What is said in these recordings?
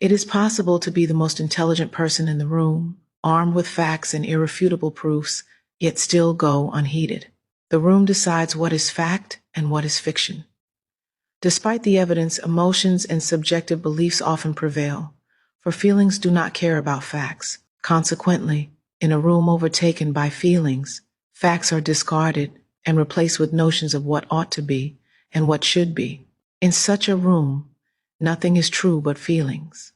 It is possible to be the most intelligent person in the room, armed with facts and irrefutable proofs, yet still go unheeded. The room decides what is fact and what is fiction. Despite the evidence, emotions and subjective beliefs often prevail, for feelings do not care about facts. Consequently, in a room overtaken by feelings, facts are discarded and replaced with notions of what ought to be and what should be. In such a room, nothing is true but feelings.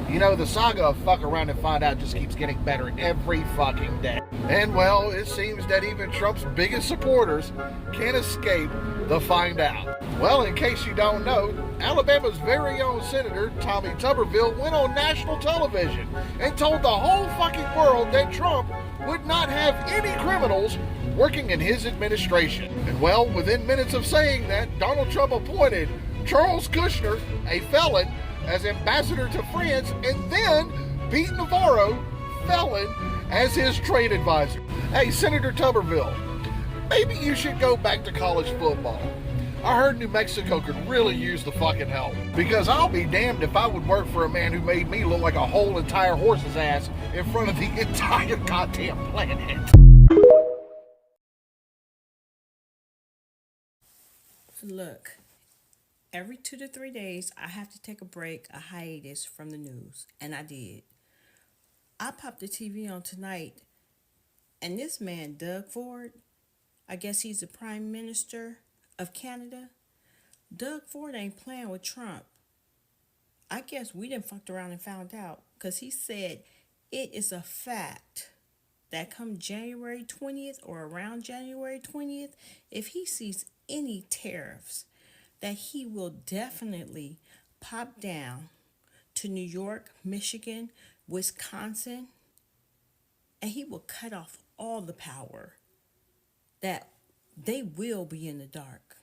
You know, the saga of fuck around and find out just keeps getting better every fucking day. And well, it seems that even Trump's biggest supporters can't escape the find out. Well, in case you don't know, Alabama's very own Senator Tommy Tuberville went on national television and told the whole fucking world that Trump would not have any criminals working in his administration. And well, within minutes of saying that, Donald Trump appointed Charles Kushner, a felon, as ambassador to France, and then Pete Navarro, felon, as his trade advisor. Hey, Senator Tuberville, maybe you should go back to college football. I heard New Mexico could really use the fucking help. Because I'll be damned if I would work for a man who made me look like a whole entire horse's ass in front of the entire goddamn planet. Look, every 2 to 3 days, I have to take a break, a hiatus from the news. And I did. I popped the TV on tonight, and this man, Doug Ford, I guess he's the Prime Minister of Canada. Doug Ford ain't playing with Trump. I guess we done fucked around and found out, because he said it is a fact that come January 20th or around January 20th, if he sees any tariffs, that he will definitely pop down to New York, Michigan, Wisconsin, and he will cut off all the power, that they will be in the dark.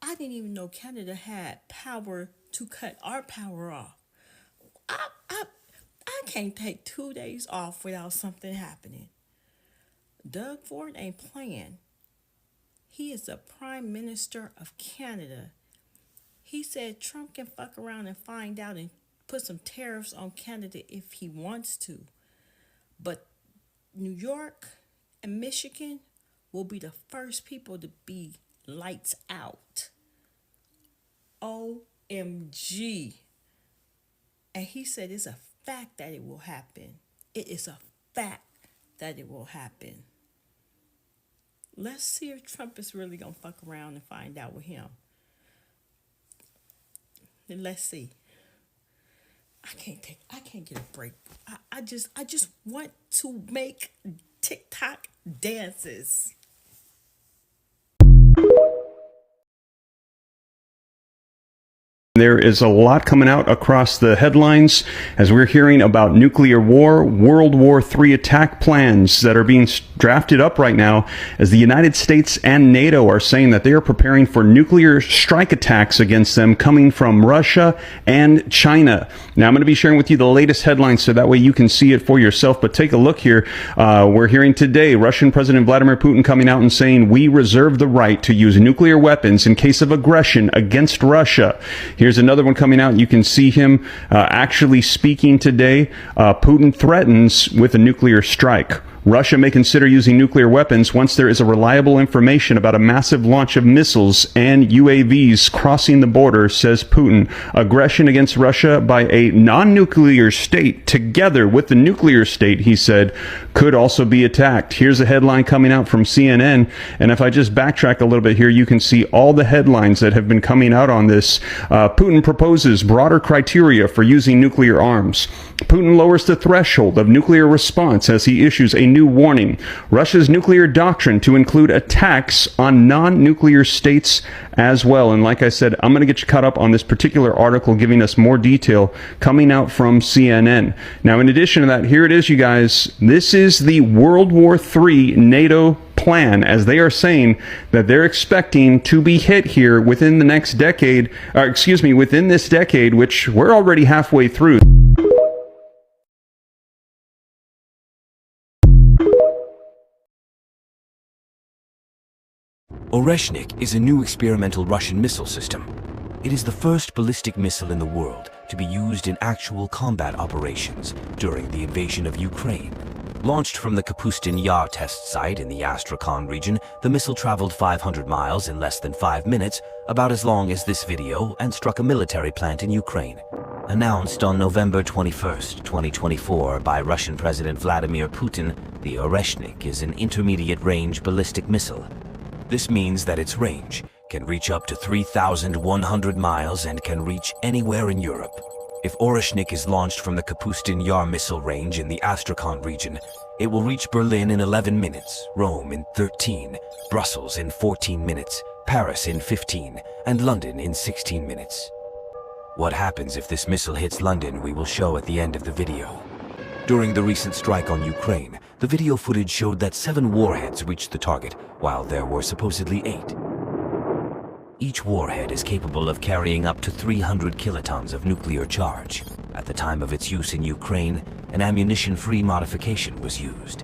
I didn't even know Canada had power to cut our power off. I can't take 2 days off without something happening. Doug Ford ain't playing. He is the Prime Minister of Canada. He said Trump can fuck around and find out and put some tariffs on Canada if he wants to. But New York and Michigan will be the first people to be lights out. OMG. And he said it's a fact that it will happen. It is a fact that it will happen. Let's see if Trump is really going to fuck around and find out with him. And let's see. I can't get a break. I just want to make TikTok dances. There is a lot coming out across the headlines as we're hearing about nuclear war, World War III attack plans that are being drafted up right now, as the United States and NATO are saying that they are preparing for nuclear strike attacks against them coming from Russia and China. Now, I'm going to be sharing with you the latest headlines so that way you can see it for yourself. But take a look here. We're hearing today Russian President Vladimir Putin coming out and saying we reserve the right to use nuclear weapons in case of aggression against Russia. Here's another one coming out. You can see him actually speaking today. Putin threatens with a nuclear strike. Russia may consider using nuclear weapons once there is a reliable information about a massive launch of missiles and UAVs crossing the border, says Putin. Aggression against Russia by a non-nuclear state together with the nuclear state, he said, could also be attacked. Here's a headline coming out from CNN, and if I just backtrack a little bit here, you can see all the headlines that have been coming out on this. Putin proposes broader criteria for using nuclear arms. Putin lowers the threshold of nuclear response as he issues a new warning. Russia's nuclear doctrine to include attacks on non-nuclear states as well. And like I said, I'm going to get you caught up on this particular article giving us more detail coming out from CNN. Now, in addition to that, here it is, you guys. This is the World War III NATO plan, as they are saying that they're expecting to be hit here within the next decade, within this decade, which we're already halfway through. Oreshnik is a new experimental Russian missile system. It is the first ballistic missile in the world to be used in actual combat operations during the invasion of Ukraine. Launched from the Kapustin Yar test site in the Astrakhan region, the missile traveled 500 miles in less than 5 minutes, about as long as this video, and struck a military plant in Ukraine. Announced on November 21, 2024 by Russian President Vladimir Putin, the Oreshnik is an intermediate-range ballistic missile. This means that its range can reach up to 3,100 miles and can reach anywhere in Europe. If Oreshnik is launched from the Kapustin Yar missile range in the Astrakhan region, it will reach Berlin in 11 minutes, Rome in 13, Brussels in 14 minutes, Paris in 15, and London in 16 minutes. What happens if this missile hits London we will show at the end of the video. During the recent strike on Ukraine, the video footage showed that 7 warheads reached the target, while there were supposedly 8. Each warhead is capable of carrying up to 300 kilotons of nuclear charge. At the time of its use in Ukraine, an ammunition-free modification was used.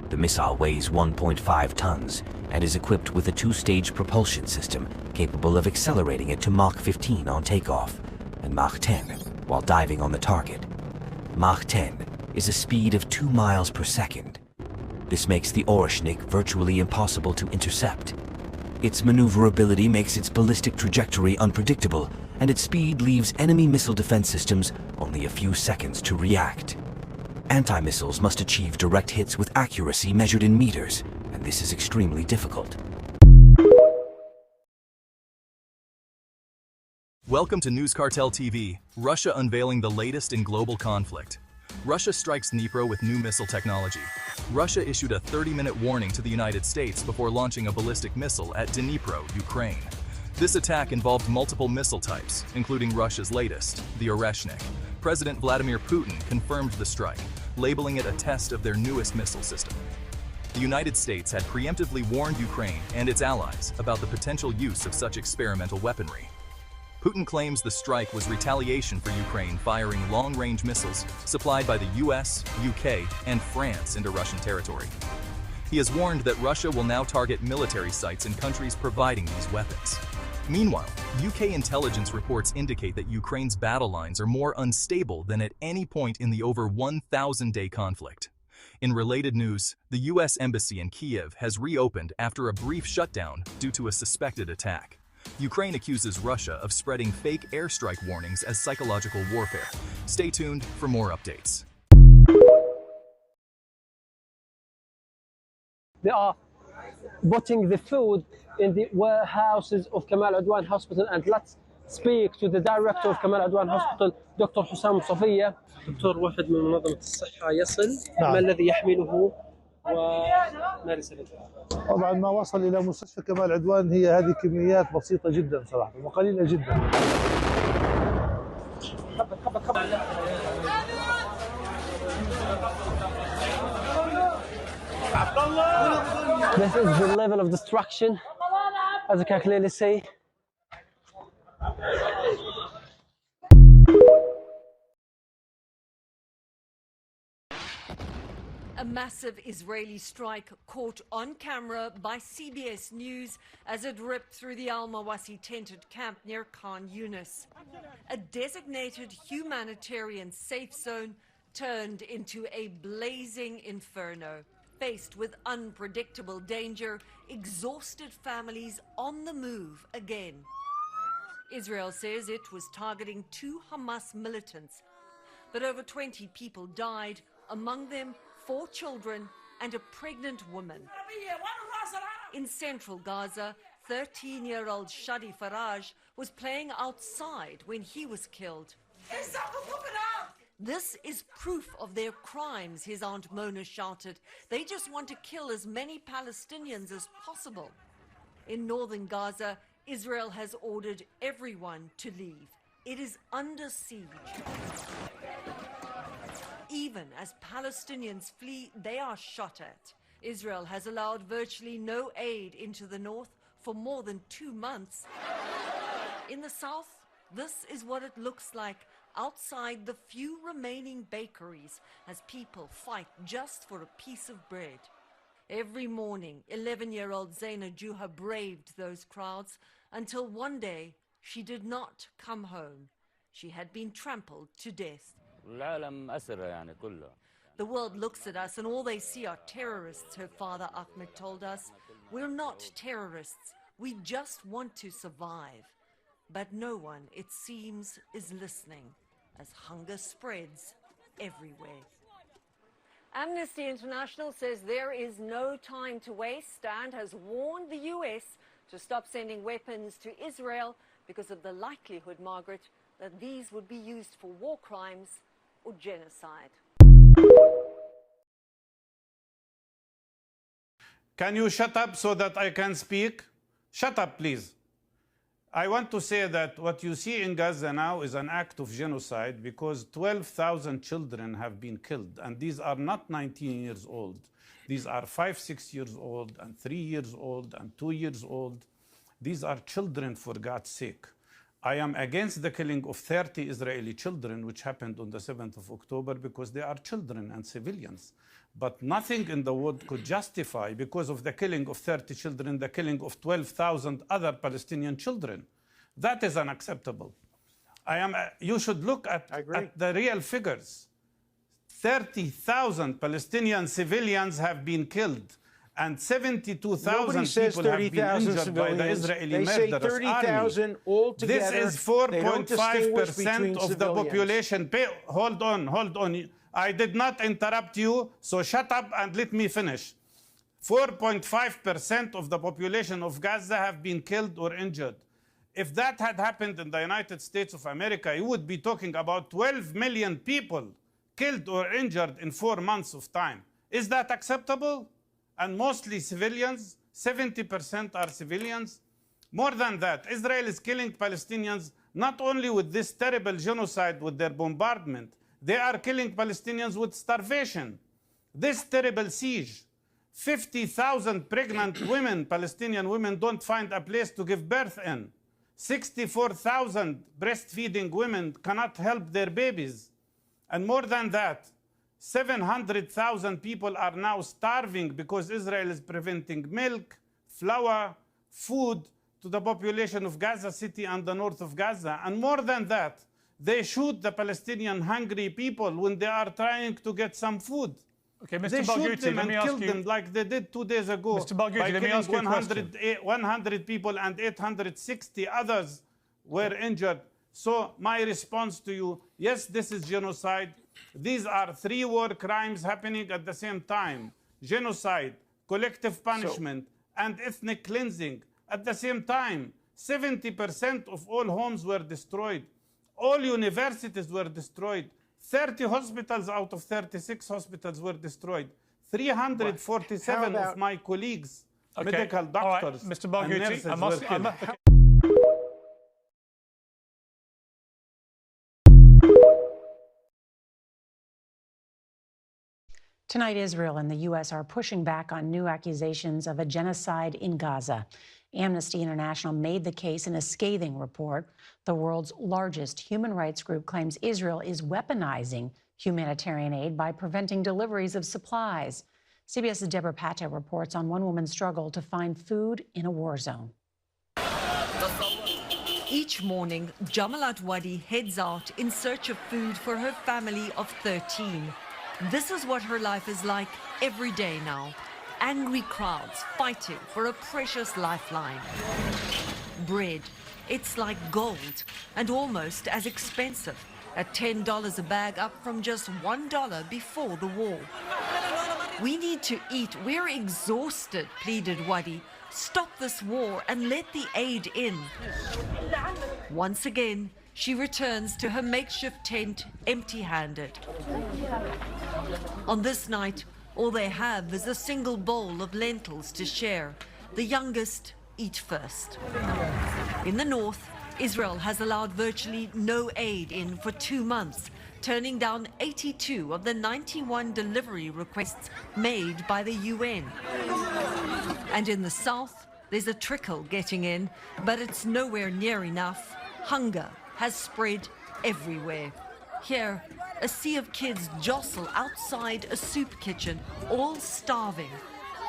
The missile weighs 1.5 tons and is equipped with a 2-stage propulsion system capable of accelerating it to Mach 15 on takeoff and Mach 10 while diving on the target. Mach 10 is a speed of 2 miles per second. This makes the Oreshnik virtually impossible to intercept. Its maneuverability makes its ballistic trajectory unpredictable, and its speed leaves enemy missile defense systems only a few seconds to react. Anti-missiles must achieve direct hits with accuracy measured in meters, and this is extremely difficult. Welcome to News Cartel TV, Russia unveiling the latest in global conflict. Russia strikes Dnipro with new missile technology. Russia issued a 30-minute warning to the United States before launching a ballistic missile at Dnipro, Ukraine. This attack involved multiple missile types, including Russia's latest, the Oreshnik. President Vladimir Putin confirmed the strike, labeling it a test of their newest missile system. The United States had preemptively warned Ukraine and its allies about the potential use of such experimental weaponry. Putin claims the strike was retaliation for Ukraine firing long-range missiles supplied by the US, UK, and France into Russian territory. He has warned that Russia will now target military sites in countries providing these weapons. Meanwhile, UK intelligence reports indicate that Ukraine's battle lines are more unstable than at any point in the over 1,000-day conflict. In related news, the US Embassy in Kiev has reopened after a brief shutdown due to a suspected attack. Ukraine accuses Russia of spreading fake airstrike warnings as psychological warfare. Stay tuned for more updates. They are putting the food in the warehouses of Kamal Adwan Hospital, and let's speak to the director of Kamal Adwan Hospital, Dr. حسام صفية. دكتور واحد من منظمة الصحة يصل، ما الذي يحمله وما رسالته؟ طبعا ما وصل الى مستشفى كمال عدوان هي هذه كميات بسيطه جدا صراحه وقليله جدا. This is the level of destruction, as you can clearly see. A massive Israeli strike caught on camera by CBS News as it ripped through the Al-Mawasi tented camp near Khan Yunis. A designated humanitarian safe zone turned into a blazing inferno. Faced with unpredictable danger, exhausted families on the move again. Israel says it was targeting 2 Hamas militants, but over 20 people died, among them 4 children and a pregnant woman. In central Gaza, 13-year-old Shadi Faraj was playing outside when he was killed. This is proof of their crimes, his Aunt Mona shouted. They just want to kill as many Palestinians as possible. In northern Gaza, Israel has ordered everyone to leave. It is under siege. Even as Palestinians flee, they are shot at. Israel has allowed virtually no aid into the north for more than 2 months. In the south, this is what it looks like outside the few remaining bakeries as people fight just for a piece of bread. Every morning, 11-year-old Zaina Juha braved those crowds until one day she did not come home. She had been trampled to death. The world looks at us and all they see are terrorists, her father Ahmed told us. We're not terrorists. We just want to survive. But no one, it seems, is listening as hunger spreads everywhere. Amnesty International says there is no time to waste and has warned the US to stop sending weapons to Israel because of the likelihood, Margaret, that these would be used for war crimes or genocide. Can you shut up so that I can speak? Shut up, please. I want to say that what you see in Gaza now is an act of genocide because 12,000 children have been killed. And these are not 19 years old. These are 5, 6 years old, and 3 years old, and 2 years old. These are children, for God's sake. I am against the killing of 30 Israeli children, which happened on the 7th of October, because they are children and civilians. But nothing in the world could justify, because of the killing of 30 children, the killing of 12,000 other Palestinian children. That is unacceptable. You should look at the real figures. 30,000 Palestinian civilians have been killed, and 72,000 people have been injured by the Israeli murderous army. This is 4.5% of the population. Hold on. I did not interrupt you, so shut up and let me finish. 4.5% of the population of Gaza have been killed or injured. If that had happened in the United States of America, you would be talking about 12 million people killed or injured in 4 months of time. Is that acceptable? And mostly civilians, 70% are civilians. More than that, Israel is killing Palestinians not only with this terrible genocide with their bombardment, they are killing Palestinians with starvation. This terrible siege, 50,000 pregnant women, Palestinian women, don't find a place to give birth in. 64,000 breastfeeding women cannot help their babies. And more than that, 700,000 people are now starving because Israel is preventing milk, flour, food to the population of Gaza City and the north of Gaza. And more than that, they shoot the Palestinian hungry people when they are trying to get some food. Okay, Mr. They shoot them and kill you... them like they did 2 days ago. Mr. Balgucci, let me ask you a question. 100 people and 860 others were injured. So my response to you, yes, this is genocide. These are 3 war crimes happening at the same time. Genocide, collective punishment, and ethnic cleansing at the same time. 70% of all homes were destroyed. All universities were destroyed. 30 hospitals out of 36 hospitals were destroyed. 347 of my colleagues, medical doctors, Mr. Balgucci, and nurses were killed. Tonight, Israel and the U.S. are pushing back on new accusations of a genocide in Gaza. Amnesty International made the case in a scathing report. The world's largest human rights group claims Israel is weaponizing humanitarian aid by preventing deliveries of supplies. CBS's Deborah Patel reports on one woman's struggle to find food in a war zone. Each morning, Jamalat Wadi heads out in search of food for her family of 13. This is what her life is like every day now. Angry crowds fighting for a precious lifeline. Bread, it's like gold and almost as expensive. At $10 a bag, up from just $1 before the war. We need to eat. We're exhausted, pleaded Wadi. Stop this war and let the aid in. Once again, she returns to her makeshift tent empty-handed. On this night, all they have is a single bowl of lentils to share. The youngest eat first. In the north, Israel has allowed virtually no aid in for 2 months, turning down 82 of the 91 delivery requests made by the UN. And in the south, there's a trickle getting in, but it's nowhere near enough. Hunger has spread everywhere. Here, a sea of kids jostle outside a soup kitchen, all starving.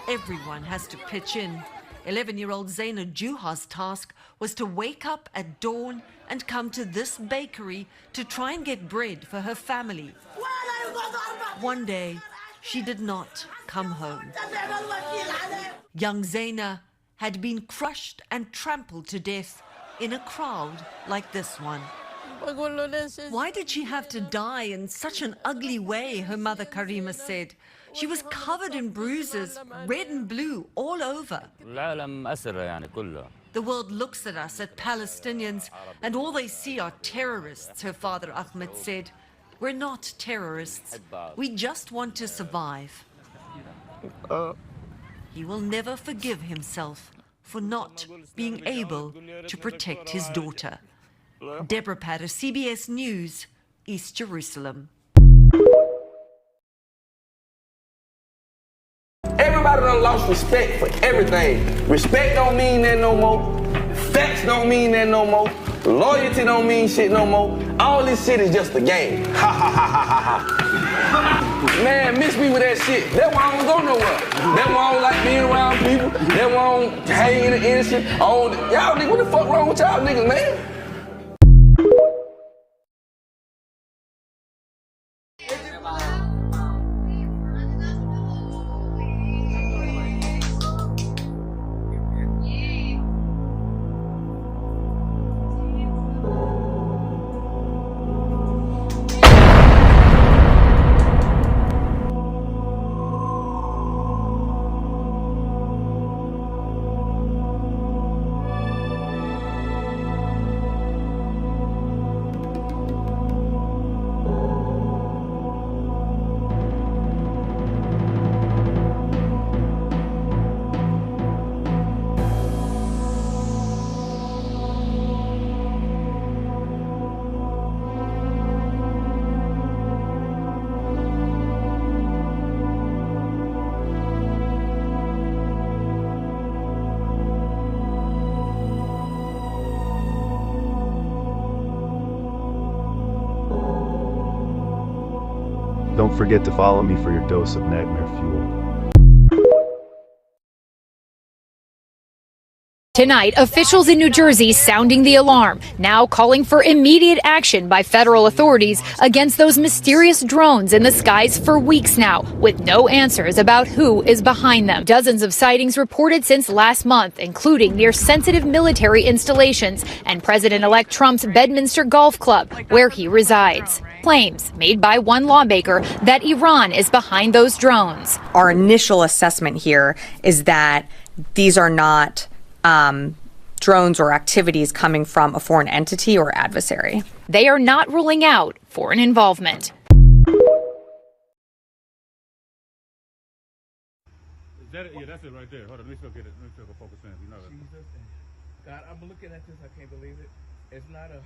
Everyone has to pitch in. 11-year-old Zaina Juha's task was to wake up at dawn and come to this bakery to try and get bread for her family. One day, she did not come home. Young Zaina had been crushed and trampled to death in a crowd like this one. Why did she have to die in such an ugly way, her mother Karima said. She was covered in bruises, red and blue, all over. The world looks at us, at Palestinians, and all they see are terrorists, her father Ahmed said. We're not terrorists. We just want to survive. He will never forgive himself for not being able to protect his daughter. Deborah Patter, CBS News, East Jerusalem. Everybody done lost respect for everything. Respect don't mean that no more. Facts don't mean that no more. Loyalty don't mean shit no more. All this shit is just a game. Ha ha ha ha ha ha. Man, miss me with that shit. That's why I don't go nowhere. That's why I don't like being around people. That's why I don't hang in the innocent. Y'all niggas, what the fuck wrong with y'all niggas, man? Don't forget to follow me for your dose of nightmare fuel. Tonight, officials in New Jersey sounding the alarm, now calling for immediate action by federal authorities against those mysterious drones in the skies for weeks now, with no answers about who is behind them. Dozens of sightings reported since last month, including near sensitive military installations and President-elect Trump's Bedminster Golf Club, where he resides. Claims made by one lawmaker that Iran is behind those drones. Our initial assessment here is that these are not drones or activities coming from a foreign entity or adversary. They are not ruling out foreign involvement. Yeah, that's it right there. Hold on, let me still get it. Let me still go focus in. You know that. Jesus, God, I'm looking at this. I can't believe it. It's not a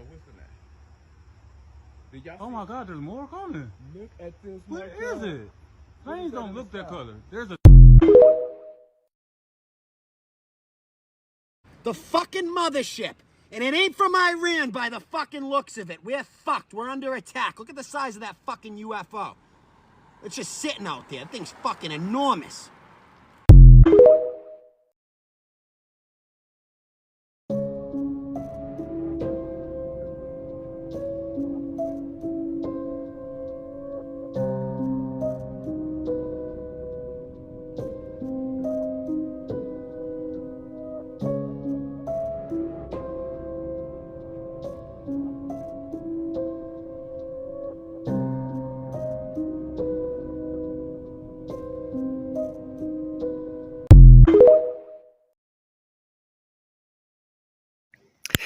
whistle now. Did y'all Oh my God, there's more coming. Look at this. What is it? Planes don't look that color. There's a. The fucking mothership. And it ain't from Iran by the fucking looks of it. We're fucked. We're under attack. Look at the size of that fucking UFO. It's just sitting out there. That thing's fucking enormous.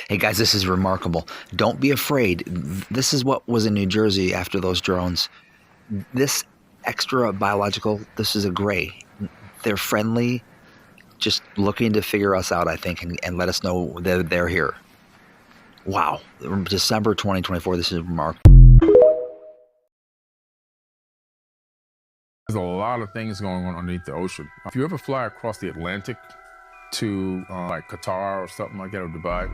Hey guys, this is remarkable. Don't be afraid. This is what was in New Jersey after those drones. This extra biological, this is a gray. They're friendly, just looking to figure us out, I think, and let us know that they're here. Wow. December 2024, this is remarkable. There's a lot of things going on underneath the ocean. If you ever fly across the Atlantic to like Qatar or something like that, or Dubai,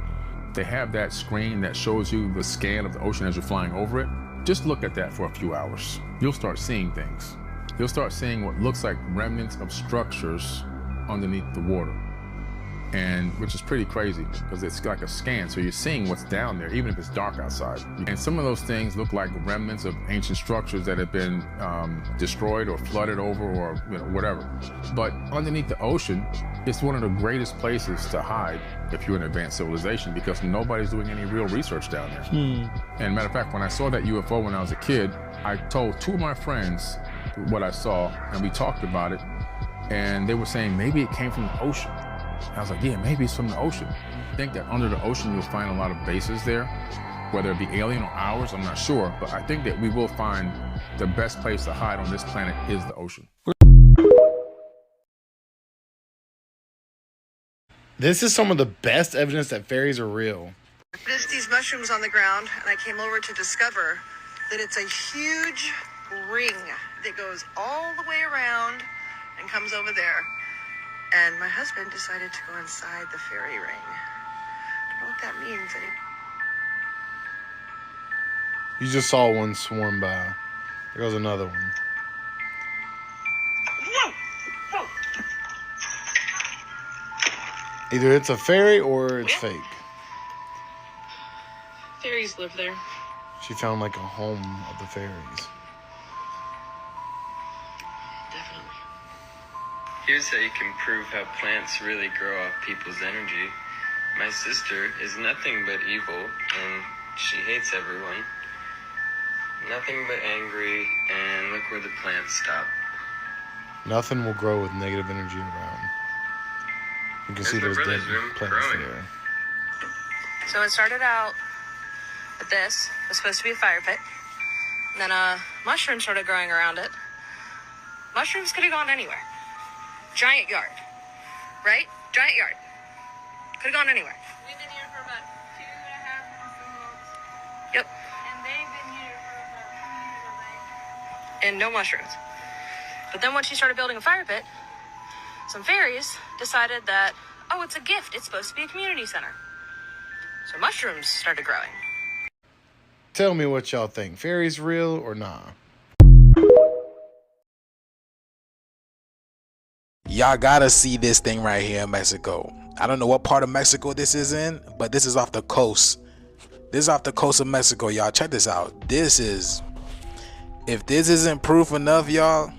they have that screen that shows you the scan of the ocean as you're flying over it. Just look at that for a few hours. You'll start seeing things. You'll start seeing what looks like remnants of structures underneath the water, and which is pretty crazy because it's like a scan, so you're seeing what's down there even if it's dark outside. And some of those things look like remnants of ancient structures that have been destroyed or flooded over, or whatever. But underneath the ocean, it's one of the greatest places to hide if you're an advanced civilization, because nobody's doing any real research down there. And matter of fact, when I saw that UFO when I was a kid, I told 2 of my friends what I saw, and we talked about it, and they were saying maybe it came from the ocean. I was like, yeah, maybe it's from the ocean. I think that under the ocean you'll find a lot of bases there, whether it be alien or ours, I'm not sure, but I think that we will find the best place to hide on this planet is the ocean. This is some of the best evidence that fairies are real. There's these mushrooms on the ground, and I came over to discover that it's a huge ring that goes all the way around and comes over there. And my husband decided to go inside the fairy ring. I don't know what that means. You just saw one swarm by. There goes another one. Either it's a fairy or it's fake. Fairies live there. She found like a home of the fairies. Here's how you can prove how plants really grow off people's energy. My sister is nothing but evil, and she hates everyone. Nothing but angry, and look where the plants stop. Nothing will grow with negative energy around. You can see there's dead plants there. So it started out with this. It was supposed to be a fire pit. And then mushrooms started growing around it. Mushrooms could have gone anywhere. Giant yard, right? Giant yard. Could have gone anywhere. We've been here for about 2.5 months. Yep. And they've been here for about 2 years, I think. And no mushrooms. But then once she started building a fire pit, some fairies decided that, oh, it's a gift. It's supposed to be a community center. So mushrooms started growing. Tell me what y'all think. Fairies real or nah? Y'all gotta see this thing right here in Mexico. I don't know what part of Mexico this is in, but this is off the coast. This is off the coast of Mexico, y'all. Check this out. This is, if this isn't proof enough, y'all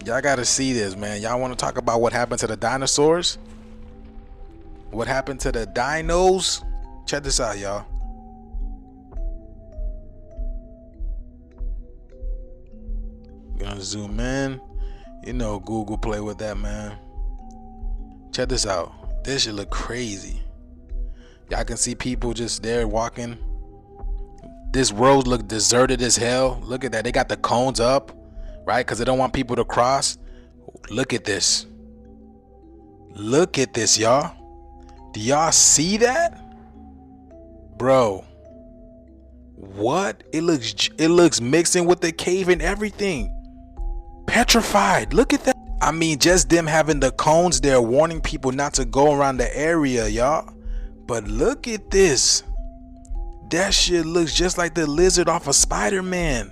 gotta see this, man. Y'all want to talk about what happened to the dinosaurs? What happened to the dinos? Check this out, y'all. Gonna zoom in. You know Google play with that, man. Check this out. This should look crazy. Y'all can see people just there walking. This road look deserted as hell. Look at that. They got the cones up, right? Because they don't want people to cross. Look at this. Look at this, y'all. Do y'all see that? Bro. What? It looks mixing with the cave and everything. Petrified. Look at that. I mean, just them having the cones there warning people not to go around the area, y'all. But look at this. That shit looks just like the lizard off of Spider-Man.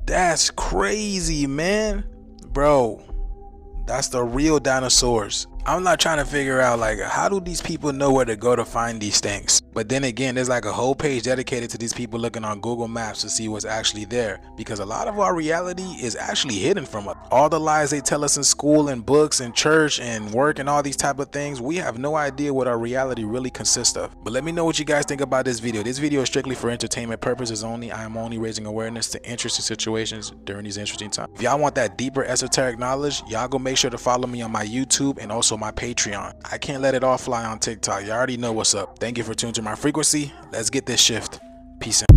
That's crazy, man. Bro, that's the real dinosaurs. I'm not trying to figure out, like, how do these people know where to go to find these things? But then again, there's like a whole page dedicated to these people looking on Google Maps to see what's actually there, because a lot of our reality is actually hidden from us. All the lies they tell us in school and books and church and work and all these type of things, we have no idea what our reality really consists of. But let me know what you guys think about this video. This video is strictly for entertainment purposes only. I am only raising awareness to interesting situations during these interesting times. If y'all want that deeper esoteric knowledge, y'all go make sure to follow me on my YouTube and also my Patreon. I can't let it all fly on TikTok. You already know what's up. Thank you for tuning to my frequency. Let's get this shift. Peace out.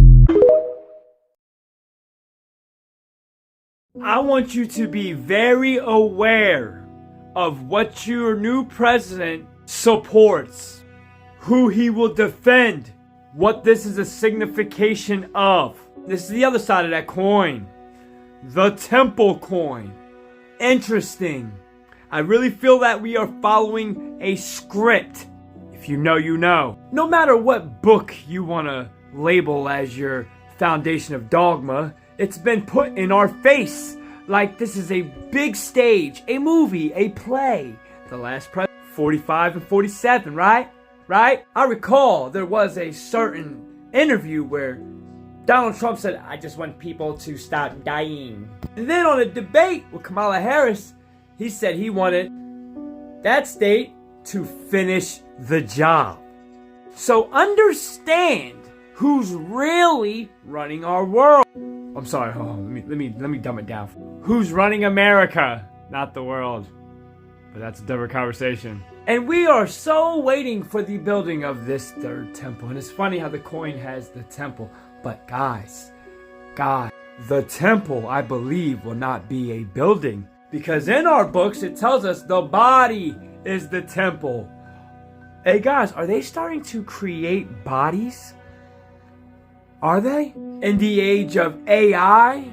I want you to be very aware of what your new president supports, who he will defend, what this is a signification of. This is the other side of that coin. The temple coin. Interesting. I really feel that we are following a script. If you know, you know. No matter what book you want to label as your foundation of dogma, it's been put in our face. like this is a big stage, a movie, a play. The last president, 45 and 47, right? Right? I recall there was a certain interview where Donald Trump said, I just want people to stop dying. And then on a debate with Kamala Harris, he said he wanted that state to finish the job. So understand who's really running our world. I'm sorry, let me dumb it down. Who's running America, not the world. But that's a different conversation. And we are so waiting for the building of this third temple. And it's funny how the coin has the temple. But guys, the temple, I believe, will not be a building. Because in our books, it tells us the body is the temple. Hey guys, are they starting to create bodies? Are they? In the age of AI?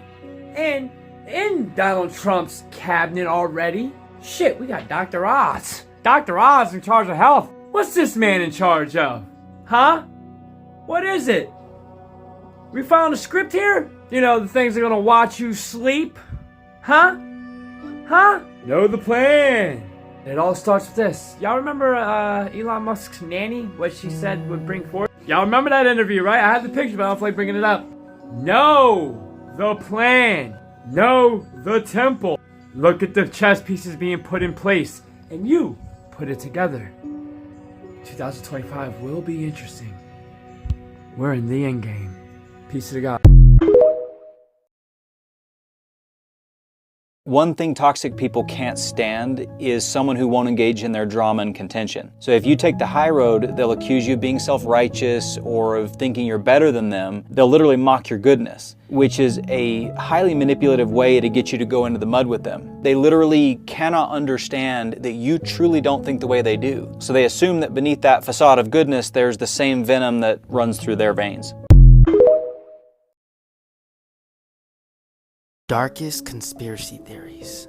And in Donald Trump's cabinet already? Shit, we got Dr. Oz. Dr. Oz in charge of health. What's this man in charge of? Huh? What is it? We found a script here? You know, the things that are gonna watch you sleep? Huh? Huh? Know the plan. It all starts with this. Y'all remember Elon Musk's nanny? What she said would bring forth? Y'all remember that interview, right? I have the picture, but I don't feel like bringing it up. Know the plan. Know the temple. Look at the chess pieces being put in place. And you put it together. 2025 will be interesting. We're in the end game. Peace to God. One thing toxic people can't stand is someone who won't engage in their drama and contention. So if you take the high road, they'll accuse you of being self-righteous or of thinking you're better than them. They'll literally mock your goodness, which is a highly manipulative way to get you to go into the mud with them. They literally cannot understand that you truly don't think the way they do. So they assume that beneath that facade of goodness, there's the same venom that runs through their veins. Darkest conspiracy theories.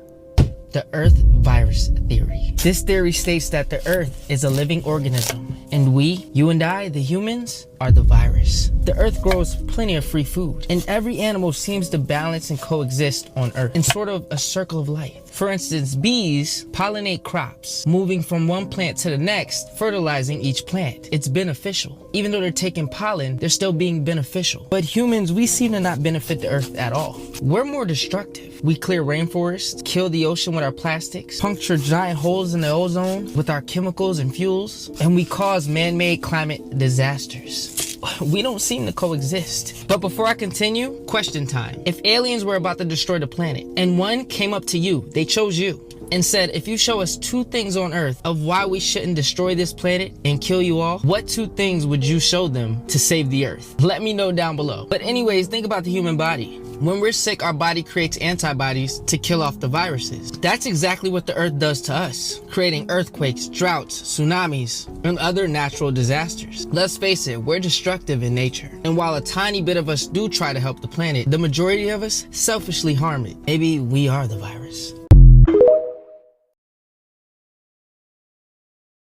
The Earth virus theory. This theory states that the Earth is a living organism, and we, you and I, the humans, are the virus. The Earth grows plenty of free food, and every animal seems to balance and coexist on Earth in sort of a circle of life. For instance, bees pollinate crops, moving from one plant to the next, fertilizing each plant. It's beneficial. Even though they're taking pollen, they're still being beneficial. But humans, we seem to not benefit the Earth at all. We're more destructive. We clear rainforests, kill the ocean with our plastics, puncture giant holes in the ozone with our chemicals and fuels, and we cause man-made climate disasters. We don't seem to coexist. But before I continue, question time. If aliens were about to destroy the planet, and one came up to you, they chose you, and said, if you show us 2 things on Earth of why we shouldn't destroy this planet and kill you all, what 2 things would you show them to save the Earth? Let me know down below. But anyways, think about the human body. When we're sick, our body creates antibodies to kill off the viruses. That's exactly what the Earth does to us, creating earthquakes, droughts, tsunamis, and other natural disasters. Let's face it, we're destructive in nature. And while a tiny bit of us do try to help the planet, the majority of us selfishly harm it. Maybe we are the virus.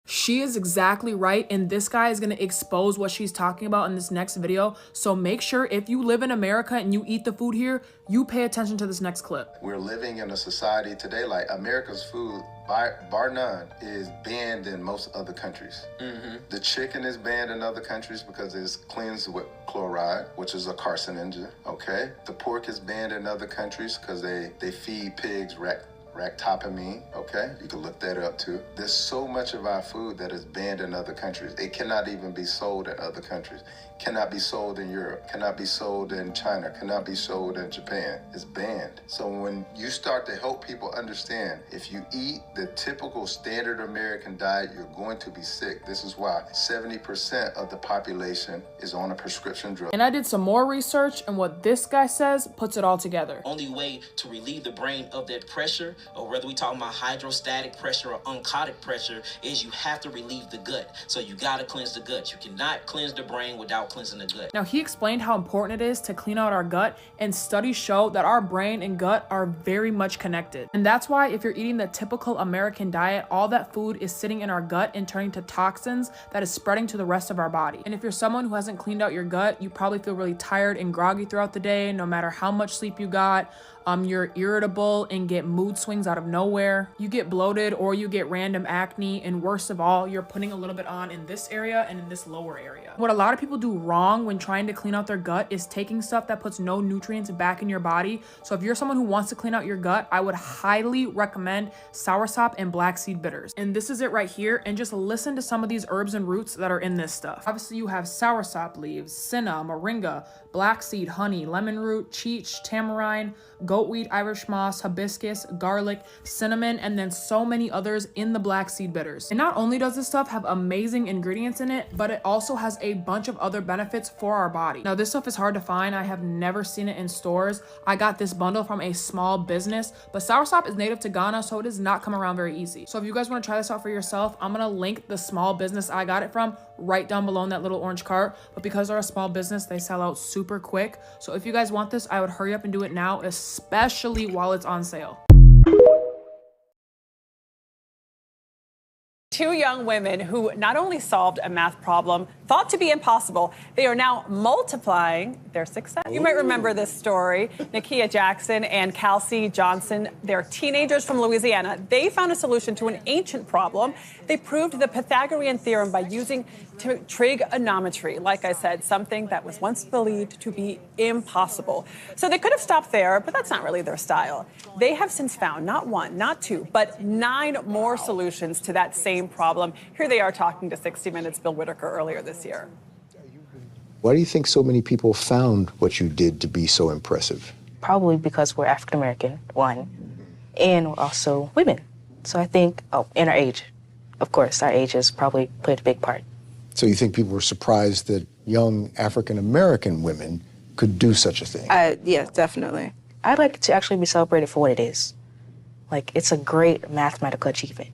She is exactly right, and this guy is going to expose what she's talking about in this next video. So make sure if you live in America and you eat the food here, you pay attention to this next clip. We're living in a society today, like America's food, bar none, is banned in most other countries. The chicken is banned in other countries because it's cleansed with chloride, which is a carcinogen, okay? The pork is banned in other countries because they feed pigs ractopamine, okay? You can look that up too. There's so much of our food that is banned in other countries. It cannot even be sold in other countries. Cannot be sold in Europe, cannot be sold in China, cannot be sold in Japan. It's banned. So when you start to help people understand, if you eat the typical standard American diet, you're going to be sick. This is why 70% of the population is on a prescription drug. And I did some more research, and what this guy says puts it all together. Only way to relieve the brain of that pressure or whether we talking about hydrostatic pressure or oncotic pressure, is you have to relieve the gut. So you gotta cleanse the gut. You cannot cleanse the brain without cleansing the gut. Now, he explained how important it is to clean out our gut, and studies show that our brain and gut are very much connected. And that's why if you're eating the typical American diet, all that food is sitting in our gut and turning to toxins that is spreading to the rest of our body. And if you're someone who hasn't cleaned out your gut, you probably feel really tired and groggy throughout the day, no matter how much sleep you got. You're irritable and get mood swings out of nowhere. You get bloated or you get random acne, and worst of all, you're putting a little bit on in this area and in this lower area. What a lot of people do wrong when trying to clean out their gut is taking stuff that puts no nutrients back in your body. So if you're someone who wants to clean out your gut, I would highly recommend soursop and black seed bitters. And this is it right here, and just listen to some of these herbs and roots that are in this stuff. Obviously you have soursop leaves, senna, moringa, black seed, honey, lemon root, cheech, tamarind, goatweed, Irish moss, hibiscus, garlic, cinnamon, and then so many others in the black seed bitters. And not only does this stuff have amazing ingredients in it, but it also has a bunch of other benefits for our body. Now, this stuff is hard to find. I have never seen it in stores. I got this bundle from a small business, but soursop is native to Ghana, so it does not come around very easy. So if you guys want to try this out for yourself, I'm gonna link the small business I got it from right down below in that little orange cart. But because they're a small business, they sell out super quick. So if you guys want this, I would hurry up and do it now, especially while it's on sale. Two young women who not only solved a math problem thought to be impossible, they are now multiplying their success. You might remember this story. Nakia Jackson and Kelsey Johnson, they're teenagers from Louisiana. They found a solution to an ancient problem. They proved the Pythagorean theorem by using trigonometry. Like I said, something that was once believed to be impossible. So they could have stopped there, but that's not really their style. They have since found not one, not two, but 9 more solutions to that same problem. Here they are talking to 60 Minutes' Bill Whitaker earlier this year. Why do you think so many people found what you did to be so impressive? Probably because we're African American, one, and we're also women. So I think, and our age. Of course, our age has probably played a big part. So you think people were surprised that young African American women could do such a thing? Yeah, definitely. I'd like it to actually be celebrated for what it is. Like, it's a great mathematical achievement.